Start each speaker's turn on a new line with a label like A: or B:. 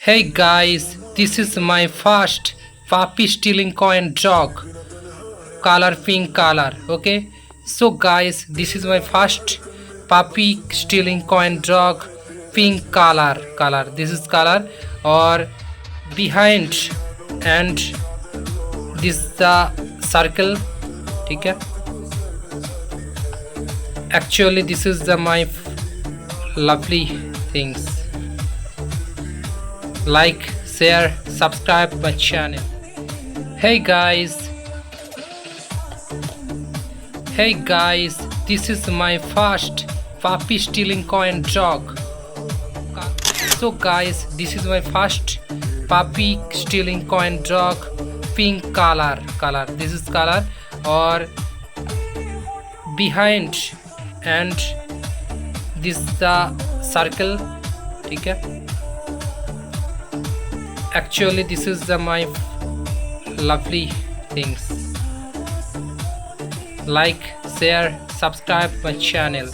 A: Hey guys, this is my first puppy stealing coin dog, color pink color. Okay, so guys, this is my first puppy stealing coin dog, pink color. This is color or behind and this the circle. ठीक है. Actually, this is the my lovely things. Like, share, subscribe my channel. Hey guys, this is my first puppy stealing coin dog. So guys, this is my first puppy stealing coin dog, pink color. This is color or behind and this the circle. ठीक है. Actually, this is the my lovely things. Like, share, subscribe my channel.